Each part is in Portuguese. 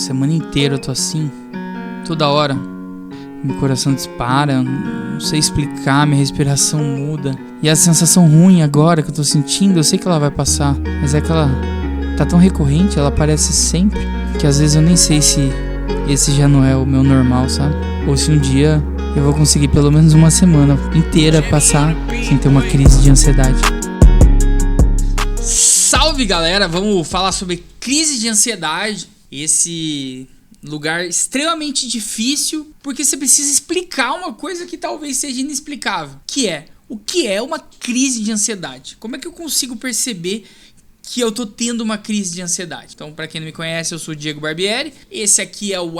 semana inteira eu tô assim, toda hora. Meu coração dispara, não sei explicar, minha respiração muda. E a sensação ruim agora que eu tô sentindo, eu sei que ela vai passar, mas é que ela tá tão recorrente, ela aparece sempre, que às vezes eu nem sei se esse já não é o meu normal, sabe? Ou se um dia eu vou conseguir pelo menos uma semana inteira passar sem ter uma crise de ansiedade. Salve, galera! Vamos falar sobre crise de ansiedade. Esse lugar extremamente difícil, porque você precisa explicar uma coisa que talvez seja inexplicável, que é o que é uma crise de ansiedade. Como é que eu consigo perceber que eu tô tendo uma crise de ansiedade? Então, pra quem não me conhece, eu sou o Diego Barbieri. Esse aqui é o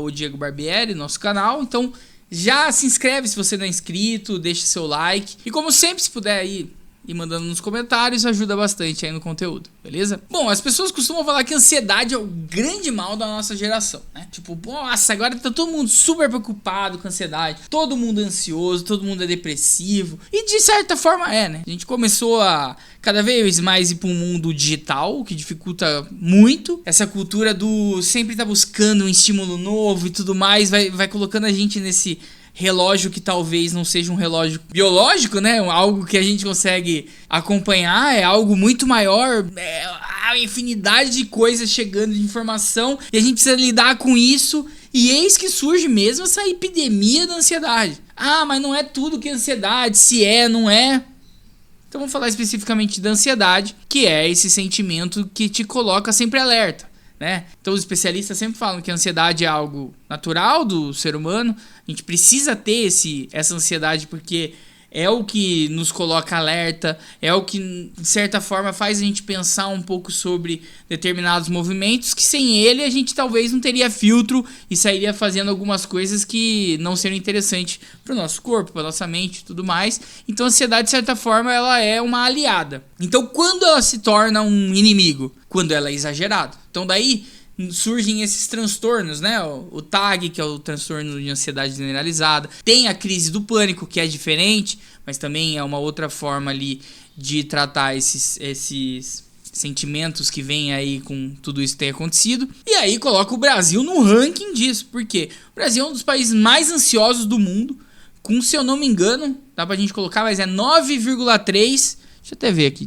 @Diego Barbieri, nosso canal. Então, já se inscreve se você não é inscrito, deixa seu like. E como sempre, se puder aí e mandando nos comentários, ajuda bastante aí no conteúdo, beleza? Bom, as pessoas costumam falar que a ansiedade é o grande mal da nossa geração, né? Tipo, nossa, agora tá todo mundo super preocupado com ansiedade, todo mundo é ansioso, todo mundo é depressivo. E de certa forma é, né? A gente começou a cada vez mais ir para um mundo digital, o que dificulta muito. Essa cultura do sempre tá buscando um estímulo novo e tudo mais, vai colocando a gente nesse relógio que talvez não seja um relógio biológico, né? Algo que a gente consegue acompanhar, é algo muito maior, a infinidade de coisas chegando de informação e a gente precisa lidar com isso. E eis que surge mesmo essa epidemia da ansiedade. Ah, mas não é tudo que é ansiedade, se é, não é. Então vamos falar especificamente da ansiedade, que é esse sentimento que te coloca sempre alerta, né? Então os especialistas sempre falam que a ansiedade é algo natural do ser humano. A gente precisa ter essa ansiedade porque é o que nos coloca alerta, é o que de certa forma faz a gente pensar um pouco sobre determinados movimentos, que sem ele a gente talvez não teria filtro e sairia fazendo algumas coisas que não seriam interessantes para o nosso corpo, para nossa mente e tudo mais. Então a ansiedade de certa forma ela é uma aliada. Então quando ela se torna um inimigo? Quando ela é exagerada. Então daí surgem esses transtornos, né? O TAG, que é o transtorno de ansiedade generalizada. Tem a crise do pânico, que é diferente, mas também é uma outra forma ali de tratar esses sentimentos que vêm aí com tudo isso que tem acontecido. E aí coloca o Brasil no ranking disso. Por quê? O Brasil é um dos países mais ansiosos do mundo. Com, se eu não me engano, dá pra gente colocar, mas é 9,3. Deixa eu até ver aqui.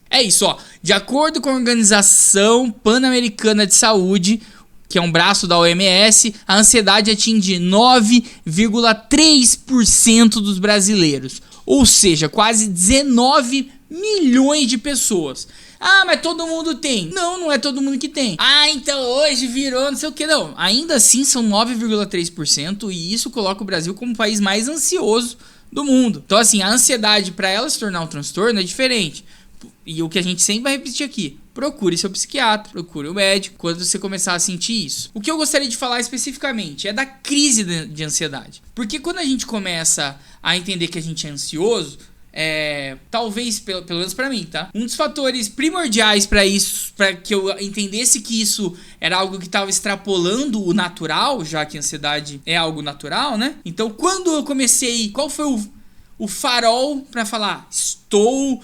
É isso, ó. De acordo com a Organização Pan-Americana de Saúde, que é um braço da OMS, a ansiedade atinge 9,3% dos brasileiros. Ou seja, quase 19 milhões de pessoas. Ah, mas todo mundo tem. Não, não é todo mundo que tem. Ah, então hoje virou não sei o que. Não, ainda assim são 9,3% e isso coloca o Brasil como o país mais ansioso do mundo. Então assim, a ansiedade, para ela se tornar um transtorno, é diferente. E o que a gente sempre vai repetir aqui: procure seu psiquiatra, procure o médico quando você começar a sentir isso. O que eu gostaria de falar especificamente é da crise de ansiedade. Porque quando a gente começa a entender que a gente é ansioso, talvez, pelo menos pra mim, tá? Um dos fatores primordiais pra isso, pra que eu entendesse que isso era algo que tava extrapolando o natural, já que a ansiedade é algo natural, né? Então, quando eu comecei, qual foi o farol pra falar: estou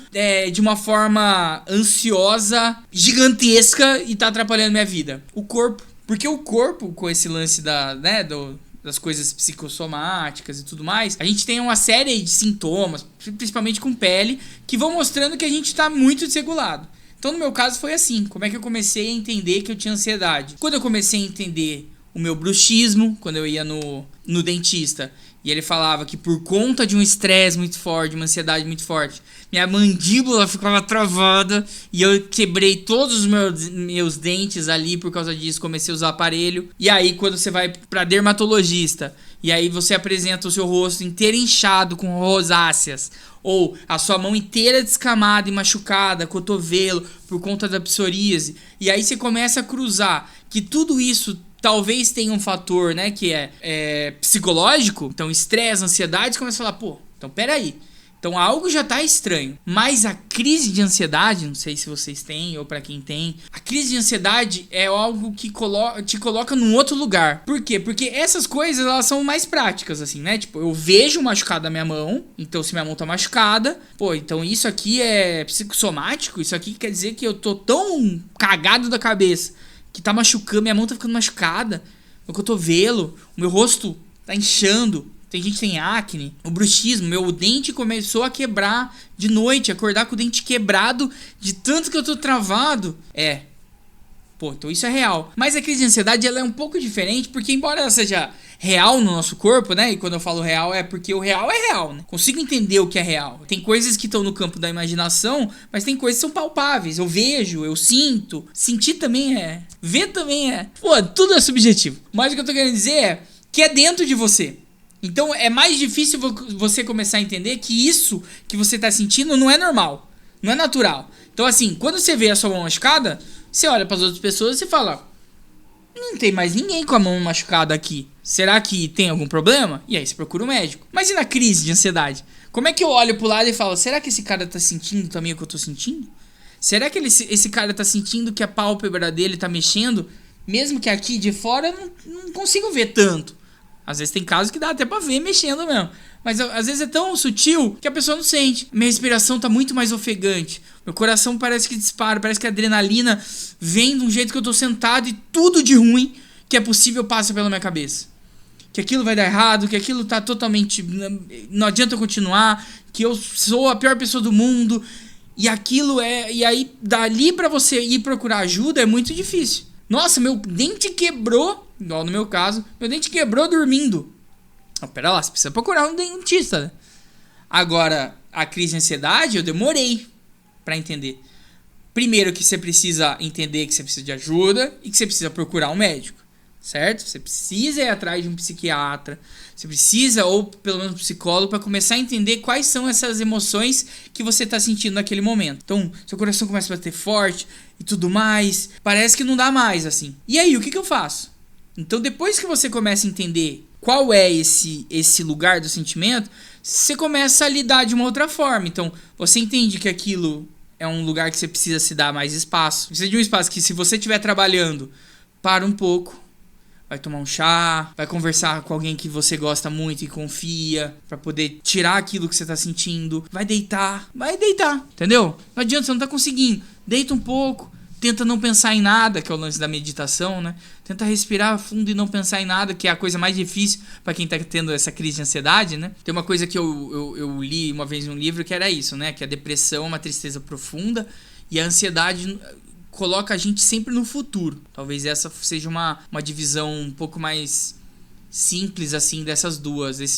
de uma forma ansiosa, gigantesca e tá atrapalhando minha vida? O corpo. Porque o corpo, com esse lance das coisas psicossomáticas e tudo mais, a gente tem uma série de sintomas, principalmente com pele, que vão mostrando que a gente tá muito desregulado. Então no meu caso foi assim. Como é que eu comecei a entender que eu tinha ansiedade? Quando eu comecei a entender o meu bruxismo, quando eu ia no dentista e ele falava que por conta de um estresse muito forte, de uma ansiedade muito forte, minha mandíbula ficava travada e eu quebrei todos os meus dentes ali por causa disso, comecei a usar aparelho. E aí quando você vai pra dermatologista e aí você apresenta o seu rosto inteiro inchado com rosáceas, ou a sua mão inteira descamada e machucada, cotovelo, por conta da psoríase, e aí você começa a cruzar que tudo isso talvez tenha um fator, né, que é psicológico. Então estresse, ansiedade, você começa a falar: pô, então peraí, então algo já tá estranho. Mas a crise de ansiedade, não sei se vocês têm ou pra quem tem, a crise de ansiedade é algo que te coloca num outro lugar. Por quê? Porque essas coisas, elas são mais práticas, assim, né? Tipo, eu vejo machucado na minha mão, então se minha mão tá machucada, pô, então isso aqui é psicossomático, isso aqui quer dizer que eu tô tão cagado da cabeça que tá machucando, minha mão tá ficando machucada, meu cotovelo, o meu rosto tá inchando. Tem gente que tem acne, o bruxismo, meu dente começou a quebrar de noite, acordar com o dente quebrado de tanto que eu tô travado. Pô, então isso é real. Mas a crise de ansiedade, ela é um pouco diferente, porque embora ela seja real no nosso corpo, né? E quando eu falo real, é porque o real é real, né? Consigo entender o que é real. Tem coisas que estão no campo da imaginação, mas tem coisas que são palpáveis. Eu vejo, eu sinto. Sentir também é. Ver também é. Pô, tudo é subjetivo. Mas o que eu tô querendo dizer é que é dentro de você. Então é mais difícil você começar a entender que isso que você tá sentindo não é normal, não é natural. Então assim, quando você vê a sua mão machucada, você olha para as outras pessoas e fala: não tem mais ninguém com a mão machucada aqui. Será que tem algum problema? E aí você procura um médico. Mas e na crise de ansiedade? Como é que eu olho pro lado e falo: será que esse cara tá sentindo também o que eu tô sentindo? Será que esse cara tá sentindo que a pálpebra dele tá mexendo, mesmo que aqui de fora eu não consigo ver tanto? Às vezes tem casos que dá até pra ver mexendo mesmo. Mas às vezes é tão sutil que a pessoa não sente. Minha respiração tá muito mais ofegante. Meu coração parece que dispara. Parece que a adrenalina vem de um jeito que eu tô sentado e tudo de ruim que é possível passa pela minha cabeça. Que aquilo vai dar errado, que aquilo tá totalmente... não adianta eu continuar, que eu sou a pior pessoa do mundo. E aquilo é... E aí, dali pra você ir procurar ajuda é muito difícil. Nossa, meu dente quebrou... Igual no meu caso, meu dente quebrou dormindo. Pera lá, você precisa procurar um dentista, né? Agora, a crise de ansiedade, eu demorei pra entender. Primeiro que você precisa entender que você precisa de ajuda e que você precisa procurar um médico, certo? Você precisa ir atrás de um psiquiatra, você precisa, ou pelo menos um psicólogo, para começar a entender quais são essas emoções que você tá sentindo naquele momento. Então, seu coração começa a bater forte e tudo mais, parece que não dá mais, assim. E aí, o que eu faço? Então, depois que você começa a entender qual é esse lugar do sentimento, você começa a lidar de uma outra forma. Então, você entende que aquilo é um lugar que você precisa se dar mais espaço. Precisa de um espaço que, se você estiver trabalhando, para um pouco, vai tomar um chá, vai conversar com alguém que você gosta muito e confia, para poder tirar aquilo que você tá sentindo. Vai deitar, entendeu? Não adianta, você não tá conseguindo. Deita um pouco. Tenta não pensar em nada, que é o lance da meditação, né? Tenta respirar fundo e não pensar em nada, que é a coisa mais difícil para quem tá tendo essa crise de ansiedade, né? Tem uma coisa que eu li uma vez em um livro que era isso, né? Que a depressão é uma tristeza profunda e a ansiedade coloca a gente sempre no futuro. Talvez essa seja uma divisão um pouco mais simples, assim, desses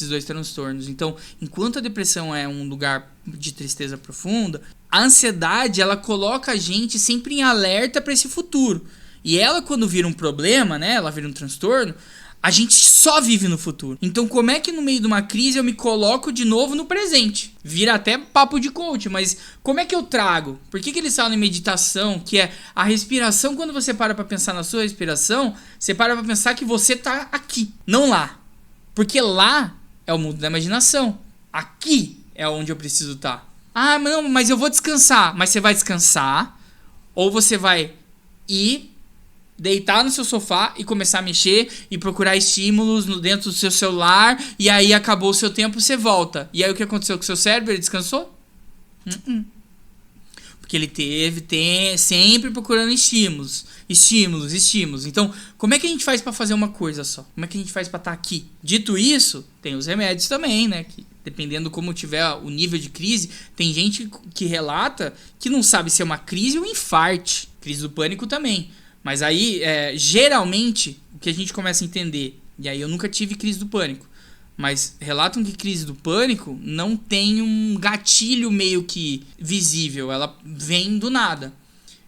dois transtornos. Então, enquanto a depressão é um lugar de tristeza profunda, a ansiedade, ela coloca a gente sempre em alerta para esse futuro. E ela, quando vira um problema, né, ela vira um transtorno, a gente só vive no futuro. Então, como é que no meio de uma crise eu me coloco de novo no presente? Vira até papo de coach, mas como é que eu trago? Por que eles falam em meditação, que é a respiração? Quando você para pra pensar na sua respiração, você para pra pensar que você tá aqui, não lá. Porque lá é o mundo da imaginação. Aqui é onde eu preciso estar. Ah, não, mas eu vou descansar. Mas você vai descansar, ou você vai ir deitar no seu sofá e começar a mexer e procurar estímulos dentro do seu celular, e aí acabou o seu tempo, você volta. E aí o que aconteceu com o seu cérebro? Ele descansou? Porque ele tem sempre procurando estímulos. Então, como é que a gente faz pra fazer uma coisa só? Como é que a gente faz pra estar aqui? Dito isso, tem os remédios também, né? Que, dependendo como tiver o nível de crise, tem gente que relata que não sabe se é uma crise ou um infarte. Crise do pânico também. Mas aí, geralmente, o que a gente começa a entender, e aí eu nunca tive crise do pânico, mas relatam que crise do pânico não tem um gatilho meio que visível, ela vem do nada.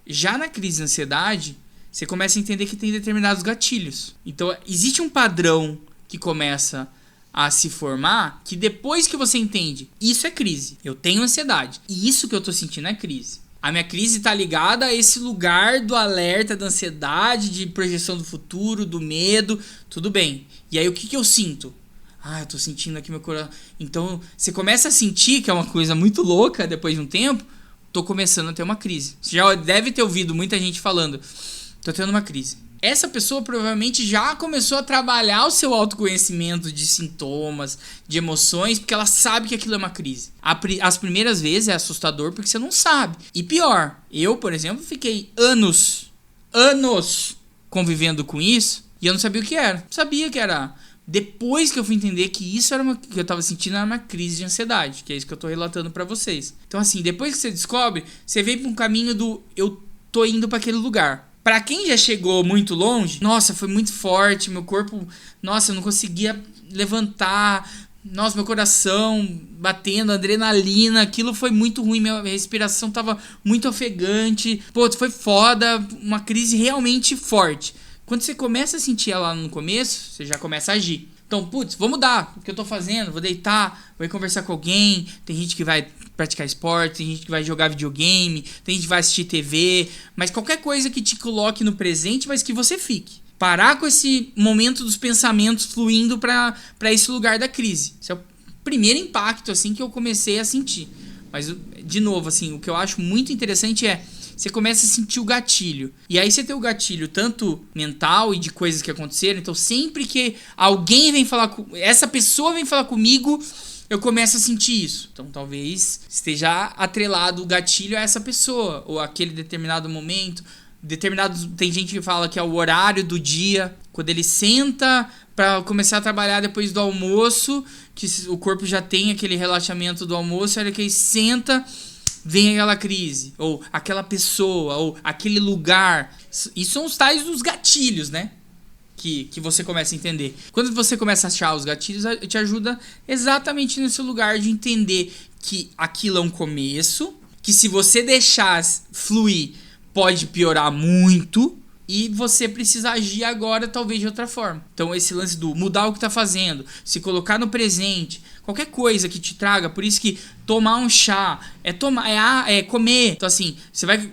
Já na crise de ansiedade, você começa a entender que tem determinados gatilhos. Então, existe um padrão que começa a se formar, que depois que você entende, isso é crise, eu tenho ansiedade, e isso que eu tô sentindo é crise. A minha crise tá ligada a esse lugar do alerta, da ansiedade, de projeção do futuro, do medo, tudo bem. E aí o que eu sinto? Eu tô sentindo aqui meu coração. Então você começa a sentir, que é uma coisa muito louca depois de um tempo, tô começando a ter uma crise. Você já deve ter ouvido muita gente falando, tô tendo uma crise. Essa pessoa provavelmente já começou a trabalhar o seu autoconhecimento de sintomas, de emoções, porque ela sabe que aquilo é uma crise. As primeiras vezes é assustador porque você não sabe. E pior, eu, por exemplo, fiquei anos convivendo com isso e eu não sabia o que era. Sabia que era... Depois que eu fui entender que isso era que eu tava sentindo era uma crise de ansiedade, que é isso que eu tô relatando pra vocês. Então assim, depois que você descobre, você vem pra um caminho do eu tô indo pra aquele lugar. Pra quem já chegou muito longe, nossa, foi muito forte, meu corpo, nossa, eu não conseguia levantar, nossa, meu coração batendo, adrenalina, aquilo foi muito ruim, minha respiração tava muito ofegante, pô, foi foda, uma crise realmente forte. Quando você começa a sentir ela no começo, você já começa a agir. Então, putz, vou mudar o que eu tô fazendo, vou deitar, vou ir conversar com alguém. Tem gente que vai praticar esporte, tem gente que vai jogar videogame, tem gente que vai assistir TV. Mas qualquer coisa que te coloque no presente, mas que você fique. Parar com esse momento dos pensamentos fluindo pra esse lugar da crise. Esse é o primeiro impacto, assim, que eu comecei a sentir. Mas, de novo, assim, o que eu acho muito interessante é... Você começa a sentir o gatilho. E aí você tem o gatilho tanto mental e de coisas que aconteceram. Então sempre que alguém vem falar essa pessoa vem falar comigo, eu começo a sentir isso. Então talvez esteja atrelado o gatilho a essa pessoa. Ou aquele determinado momento. Tem gente que fala que é o horário do dia. Quando ele senta para começar a trabalhar depois do almoço. Que o corpo já tem aquele relaxamento do almoço. A hora que ele senta... Vem aquela crise, ou aquela pessoa, ou aquele lugar. Isso são os tais dos gatilhos, né? Que você começa a entender. Quando você começa a achar os gatilhos, te ajuda exatamente nesse lugar de entender que aquilo é um começo, que se você deixar fluir, pode piorar muito, e você precisa agir agora, talvez de outra forma. Então esse lance do mudar o que tá fazendo, se colocar no presente, qualquer coisa que te traga, por isso que tomar um chá, é comer. Então assim,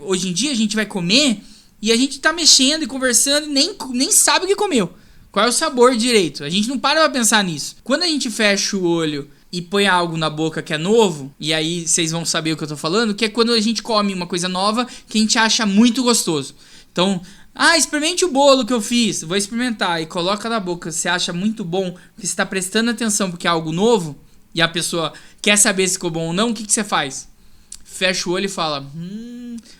hoje em dia a gente vai comer e a gente tá mexendo e conversando e nem sabe o que comeu. Qual é o sabor direito? A gente não para pra pensar nisso. Quando a gente fecha o olho e põe algo na boca que é novo, e aí vocês vão saber o que eu tô falando, que é quando a gente come uma coisa nova que a gente acha muito gostoso. Então... experimente o bolo que eu fiz. Vou experimentar. E coloca na boca. Você acha muito bom. Porque você está prestando atenção porque é algo novo. E a pessoa quer saber se ficou bom ou não. O que você faz? Fecha o olho e fala...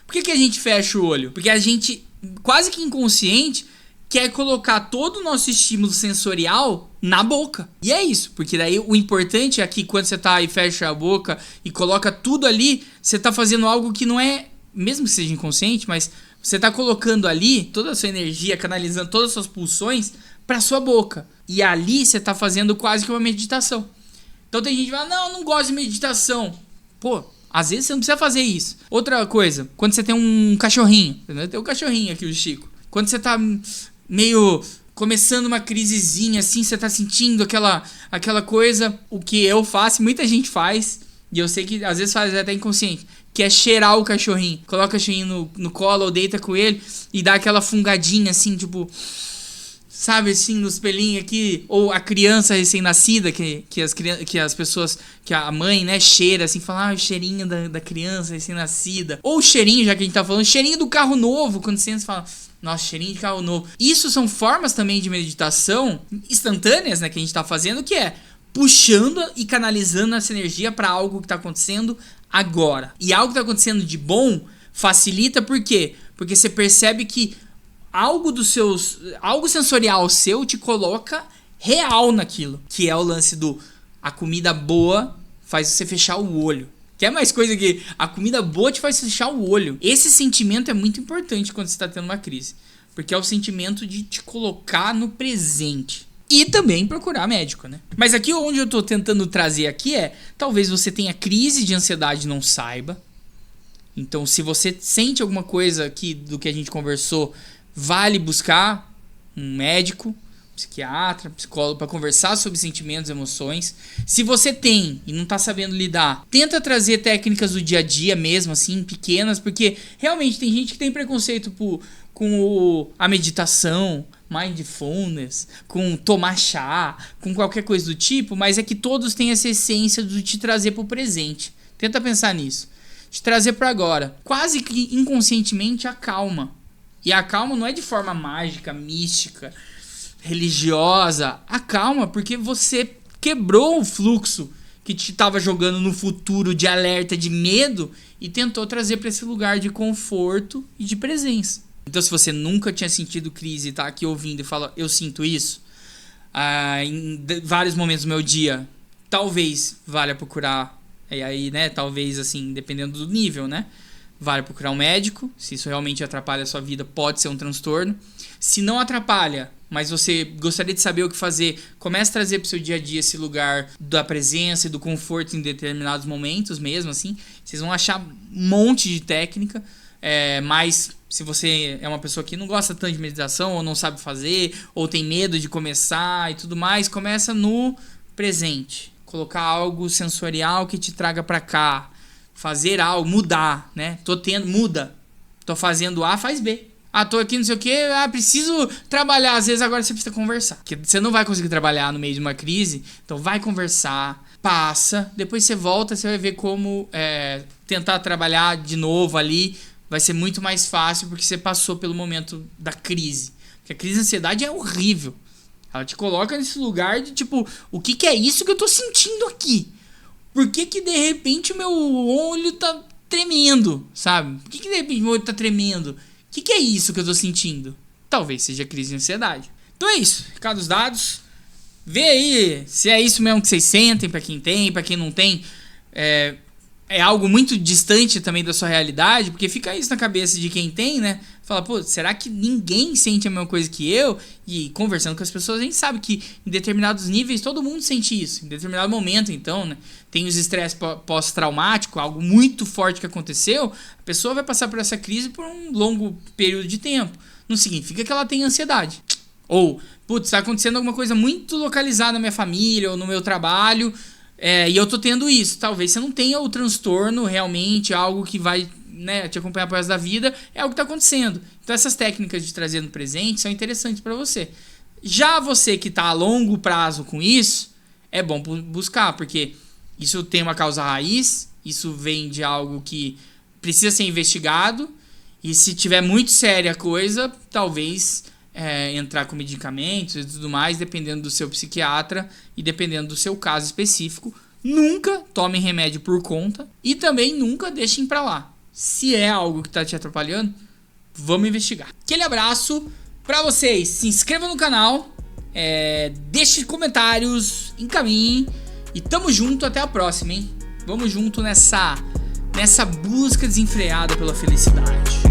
Por que a gente fecha o olho? Porque a gente, quase que inconsciente, quer colocar todo o nosso estímulo sensorial na boca. E é isso. Porque daí o importante é que quando você tá e fecha a boca e coloca tudo ali, você tá fazendo algo que não é... Mesmo que seja inconsciente, mas... Você tá colocando ali toda a sua energia, canalizando todas as suas pulsões pra sua boca. E ali você tá fazendo quase que uma meditação. Então tem gente que fala, não gosto de meditação. Pô, às vezes você não precisa fazer isso. Outra coisa, quando você tem um cachorrinho. Tem um cachorrinho aqui, o Chico. Quando você tá meio começando uma crisezinha assim, você tá sentindo aquela coisa. O que eu faço, muita gente faz. E eu sei que às vezes faz até inconsciente. Que é cheirar o cachorrinho. Coloca o cachorrinho no colo ou deita com ele e dá aquela fungadinha assim, tipo... Sabe, assim, nos pelinhos aqui. Ou a criança recém-nascida, que as pessoas... Que a mãe, né, cheira assim, fala... o cheirinho da criança recém-nascida. Ou o cheirinho, já que a gente tá falando, cheirinho do carro novo. Quando você fala... Nossa, cheirinho de carro novo. Isso são formas também de meditação instantâneas, né, que a gente tá fazendo, que é... puxando e canalizando essa energia para algo que tá acontecendo agora. E algo que tá acontecendo de bom facilita por quê? Porque você percebe que algo sensorial seu te coloca real naquilo. Que é o lance do a comida boa faz você fechar o olho. Quer mais coisa que a comida boa te faz fechar o olho. Esse sentimento é muito importante quando você tá tendo uma crise. Porque é o sentimento de te colocar no presente. E também procurar médico, né? Mas aqui onde eu tô tentando trazer aqui talvez você tenha crise de ansiedade e não saiba. Então se você sente alguma coisa aqui do que a gente conversou, vale buscar um médico, psiquiatra, psicólogo para conversar sobre sentimentos e emoções. Se você tem e não tá sabendo lidar, tenta trazer técnicas do dia a dia mesmo, assim, pequenas, porque realmente tem gente que tem preconceito com a meditação, mindfulness, com tomar chá, com qualquer coisa do tipo, mas é que todos têm essa essência de te trazer pro presente. Tenta pensar nisso. Te trazer para agora. Quase que inconscientemente acalma. E a calma não é de forma mágica, mística, religiosa. Acalma porque você quebrou o fluxo que te estava jogando no futuro de alerta, de medo, e tentou trazer para esse lugar de conforto e de presença. Então, se você nunca tinha sentido crise e tá aqui ouvindo e fala, eu sinto isso, em vários momentos do meu dia, talvez valha procurar, e aí, né, talvez assim, dependendo do nível, né, vale procurar um médico. Se isso realmente atrapalha a sua vida, pode ser um transtorno. Se não atrapalha, mas você gostaria de saber o que fazer, comece a trazer para o seu dia a dia esse lugar da presença e do conforto em determinados momentos mesmo, assim. Vocês vão achar um monte de técnica, mas se você é uma pessoa que não gosta tanto de meditação, ou não sabe fazer, ou tem medo de começar e tudo mais, começa no presente. Colocar algo sensorial que te traga para cá. Fazer algo, mudar, né? Muda. Tô fazendo A, faz B. Tô aqui, não sei o que, preciso trabalhar. Às vezes agora você precisa conversar. Porque você não vai conseguir trabalhar no meio de uma crise, então vai conversar, passa, depois você volta, você vai ver como tentar trabalhar de novo ali. Vai ser muito mais fácil porque você passou pelo momento da crise. Porque a crise de ansiedade é horrível. Ela te coloca nesse lugar de tipo, o que é isso que eu tô sentindo aqui? Por que de repente o meu olho tá tremendo, sabe? Por que de repente meu olho tá tremendo? O que é isso que eu tô sentindo? Talvez seja crise de ansiedade. Então é isso, recados dados. Vê aí se é isso mesmo que vocês sentem, pra quem tem, pra quem não tem. É algo muito distante também da sua realidade, porque fica isso na cabeça de quem tem, né? Fala, pô, será que ninguém sente a mesma coisa que eu? E conversando com as pessoas, a gente sabe que em determinados níveis todo mundo sente isso. Em determinado momento, então, né? Tem os estresse pós-traumático, algo muito forte que aconteceu, a pessoa vai passar por essa crise por um longo período de tempo. Não significa que ela tenha ansiedade. Ou, putz, está acontecendo alguma coisa muito localizada na minha família ou no meu trabalho, e eu tô tendo isso. Talvez você não tenha o transtorno realmente, algo que vai, né, te acompanhar pro resto da vida, é algo que tá acontecendo. Então essas técnicas de trazer no presente são interessantes para você. Já você que tá a longo prazo com isso, é bom buscar, porque isso tem uma causa raiz, isso vem de algo que precisa ser investigado, e se tiver muito séria a coisa, talvez entrar com medicamentos e tudo mais, dependendo do seu psiquiatra e dependendo do seu caso específico. Nunca tomem remédio por conta e também nunca deixem pra lá. Se é algo que tá te atrapalhando, vamos investigar. Aquele abraço pra vocês. Se inscreva no canal, deixe comentários, encaminhe e tamo junto. Até a próxima, hein? Vamos junto nessa busca desenfreada pela felicidade.